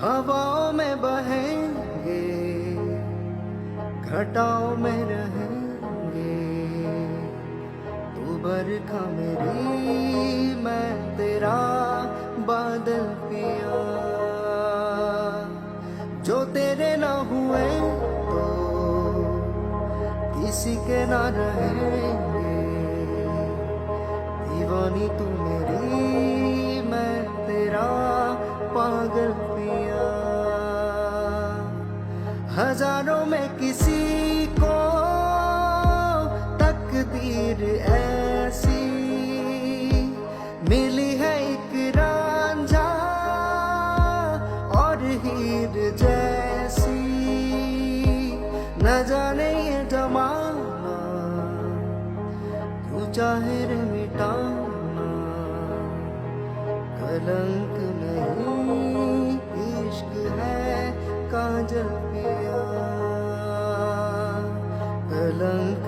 हवाओं में बहेंगे, घटाओं में रहेंगे। तू बरखा मेरी, मैं तेरा बादल पिया। जो तेरे ना हुए तो किसी के ना रहेंगे। दीवानी तू मेरी, मैं तेरा पागल पिया। हजारों में किसी को तकदीर ऐसी मिली है, एक रांझा और हीर जैसी। न जाने ये जमाना क्यों चाहे रे मिटाना। कलंक नहीं इश्क है काजल पिया, कलंक